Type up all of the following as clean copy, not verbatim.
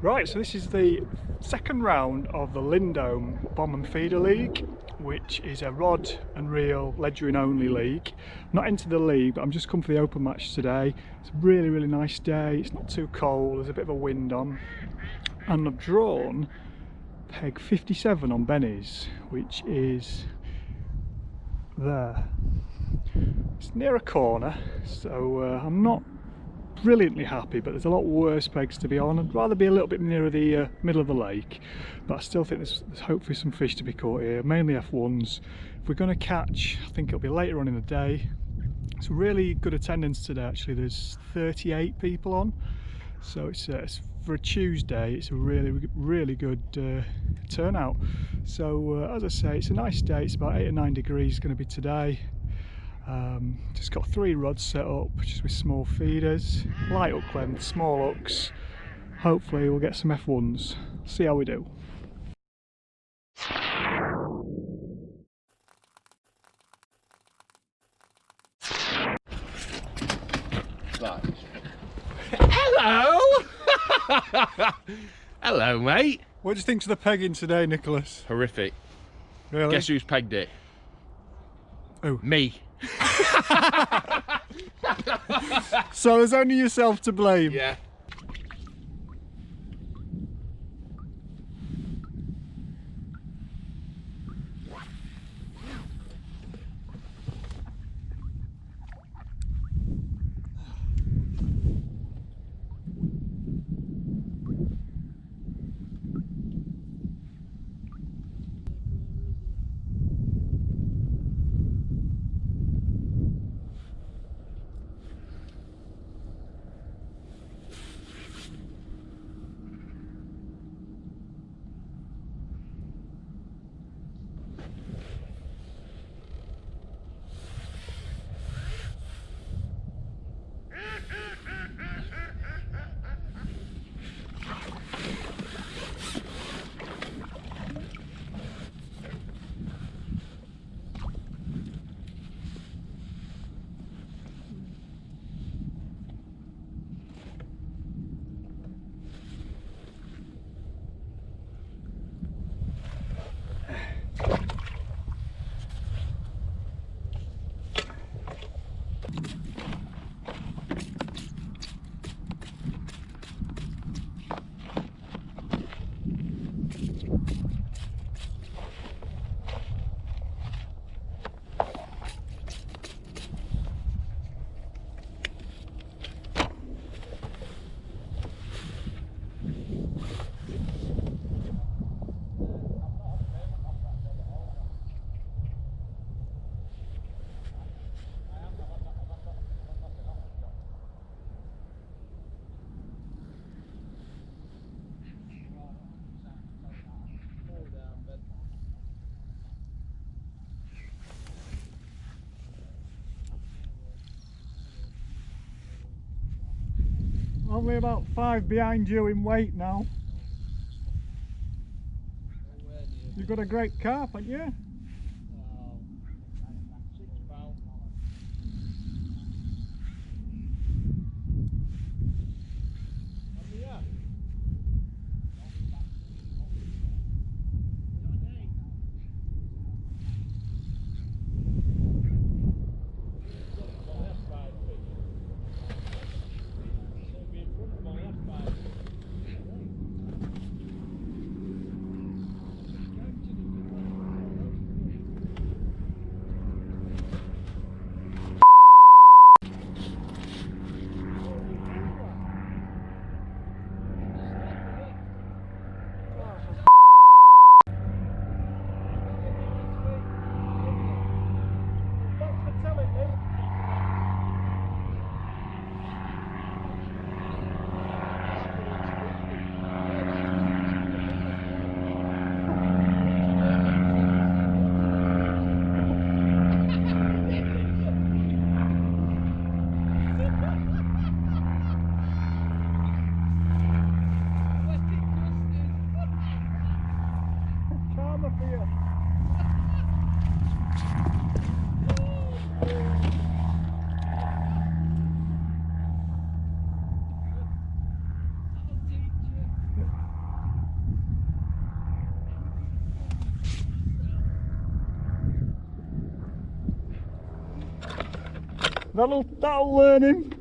Right, so this is the second round of the Lindome Bomb and Feeder League, which is a rod and reel ledgering only league. Not into the league, but I'm just come for the open match today. It's a really nice day, it's not too cold, there's a bit of a wind on. And I've drawn peg 57 on Benny's, which is there. It's near a corner, so I'm not brilliantly happy, but there's a lot worse pegs to be on. I'd rather be a little bit nearer the middle of the lake, but I still think there's hopefully some fish to be caught here, mainly F1s. If we're going to catch, I think it'll be later on in the day. It's a really good attendance today actually, there's 38 people on, so it's for a Tuesday, it's a really good turnout. So as I say, it's a nice day, it's about 8 or 9 degrees going to be today. Just got 3 rods set up, just with small feeders, light hook length, small hooks. Hopefully we'll get some F1s. See how we do. Hello! Hello, mate. What do you think of the pegging today, Nicholas? Horrific. Really? Guess who's pegged it? Oh. Me. So there's only yourself to blame. Yeah. Only about 5 behind you in weight now. You've got a great carp, haven't you? That'll learn him.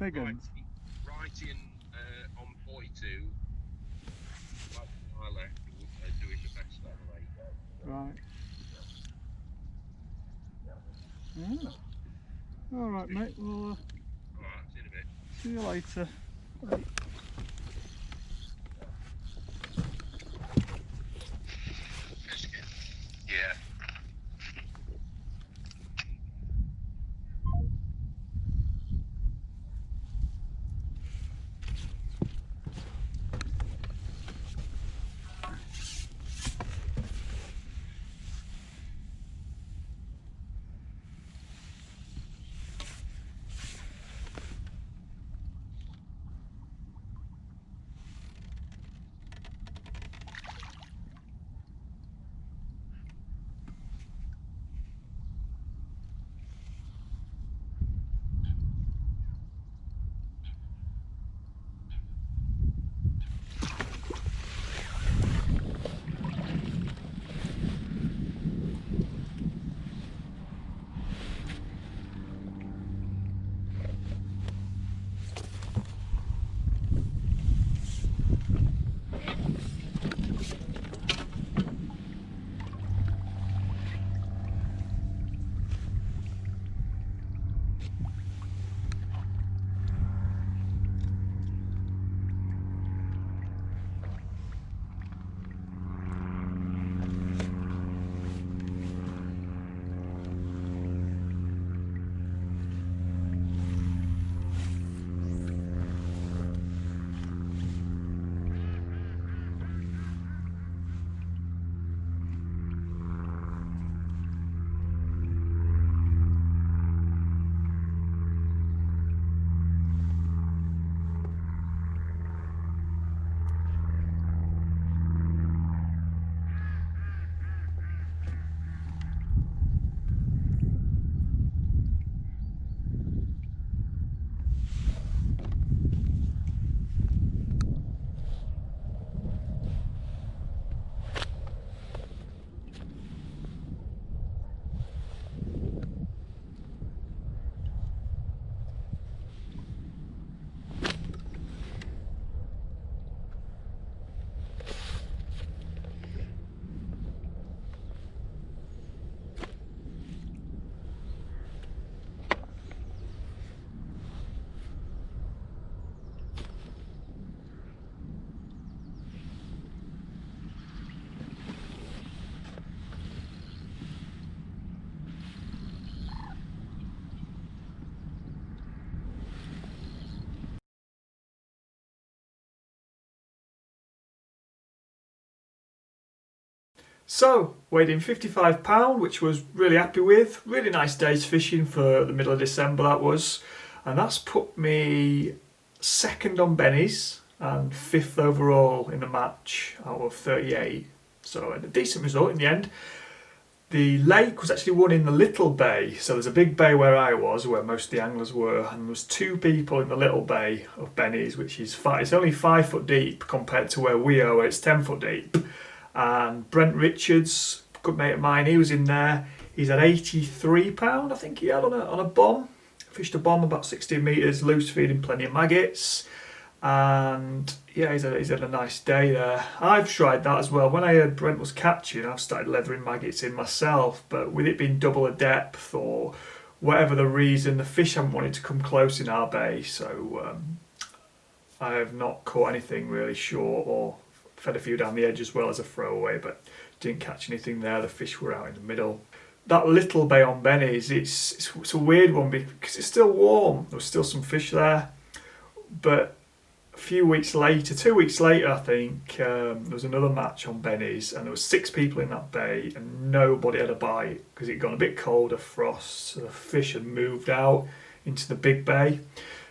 big ones? Right in on 42. About a mile left, doing the best out of the lake. Right. Yeah. All right, mate. Well, Alright, see you in a bit. see you later. Bye. Yeah. So, weighed in £55, which was really happy with. Really nice day's fishing for the middle of December, that was. And that's put me second on Benny's and fifth overall in the match out of 38. So, a decent result in the end. The lake was actually won in the little bay. So, there's a big bay where I was, where most of the anglers were, and there was two people in the little bay of Benny's, which is it's only 5 foot deep compared to where we are, where it's 10 foot deep. And Brent Richards, good mate of mine, he was in there. He's had £83, I think he had on a bomb. Fished a bomb about 16 metres, loose feeding plenty of maggots. And yeah, he's had a nice day there. I've tried that as well. When I heard Brent was catching, I've started leathering maggots in myself. But with it being double the depth or whatever the reason, the fish haven't wanted to come close in our bay. So I have not caught anything really short or fed a few down the edge as well as a throwaway, but didn't catch anything there. The fish were out in the middle. That little bay on Benny's, it's a weird one because it's still warm. There was still some fish there, but a few weeks later, 2 weeks later, I think, there was another match on Benny's, and there was 6 people in that bay, and nobody had a bite because it had gone a bit colder, frost, so the fish had moved out into the big bay,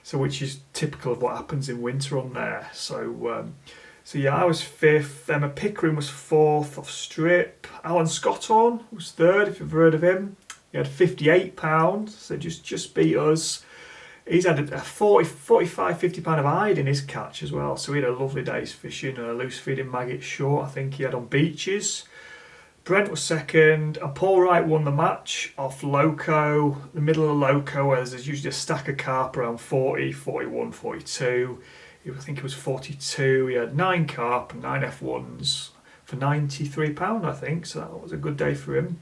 so which is typical of what happens in winter on there. So yeah, I was 5th, Emma Pickering was 4th off strip, Alan Scotthorne was 3rd, if you've heard of him. He had £58, so just beat us. He's had a 45, £50 of hide in his catch as well, so he had a lovely day's fishing, a loose feeding maggot short, I think he had on beaches. Brent was second, and Paul Wright won the match off Loco, the middle of Loco, where there's usually a stack of carp around 40, 41, 42. I think it was 42. He had 9 carp and 9 F1s for £93, I think, so that was a good day for him.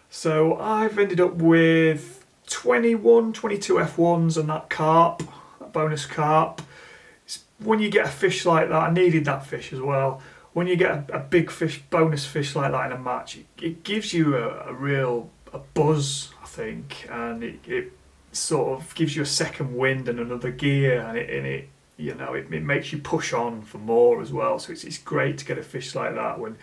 So I've ended up with 21, 22 F1s and that carp, that bonus carp. When you get a fish like that, I needed that fish as well. When you get a big fish, bonus fish like that in a match, it gives you a real buzz, I think, and it sort of gives you a second wind and another gear, and it you know, it makes you push on for more as well. So it's great to get a fish like that when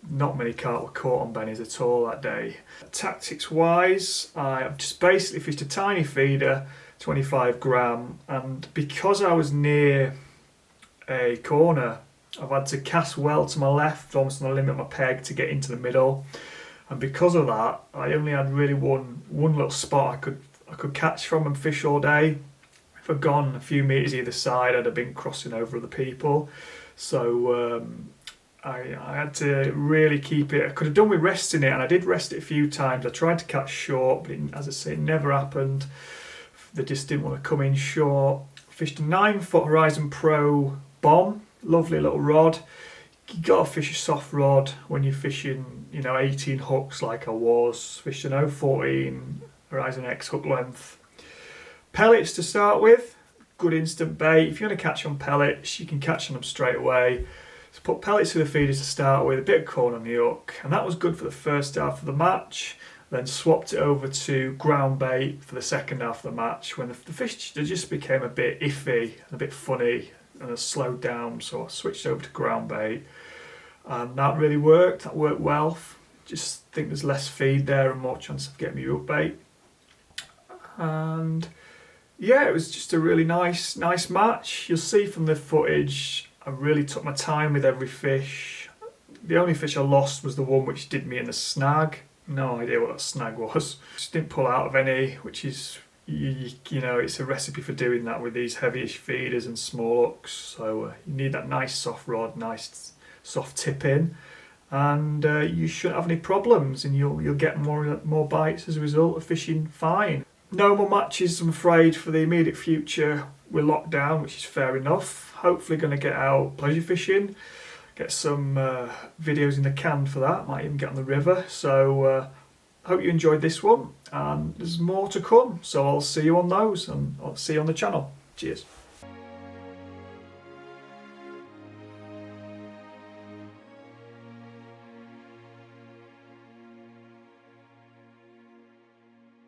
not many carp were caught on bennies at all that day. Tactics wise, I've just basically fished a tiny feeder, 25 gram, and because I was near a corner, I've had to cast well to my left, almost on the limit of my peg, to get into the middle. And because of that, I only had really one little spot I could catch from and fish all day. If I'd gone a few metres either side, I'd have been crossing over other people. So I had to really keep it. I could have done with resting it, and I did rest it a few times. I tried to catch short, but as I say, it never happened. They just didn't want to come in short. Fished a 9-foot Horizon Pro bomb. Lovely little rod. You gotta fish a soft rod when you're fishing, 18 hooks like I was. Fished an 014 Horizon X hook length. Pellets to start with. Good instant bait. If you want to catch on pellets, you can catch on them straight away. So put pellets to the feeders to start with, a bit of corn on the hook, and that was good for the first half of the match. Then swapped it over to ground bait for the second half of the match, when the fish just became a bit iffy and a bit funny, and I slowed down, so I switched over to ground bait, and that really worked. That worked well. Just think there's less feed there and more chance of getting me hook bait. And yeah, it was just a really nice match. You'll see from the footage, I really took my time with every fish. The only fish I lost was the one which did me in the snag. No idea what that snag was. Just didn't pull out of any, which is, it's a recipe for doing that with these heavyish feeders and small hooks. So you need that nice soft rod, nice soft tip in, and you shouldn't have any problems, and you'll get more bites as a result of fishing fine. No more matches, I'm afraid, for the immediate future. We're locked down, which is fair enough. Hopefully going to get out pleasure fishing, get some videos in the can for that. Might even get on the river. So hope you enjoyed this one, and there's more to come. So I'll see you on those, and I'll see you on the channel. Cheers.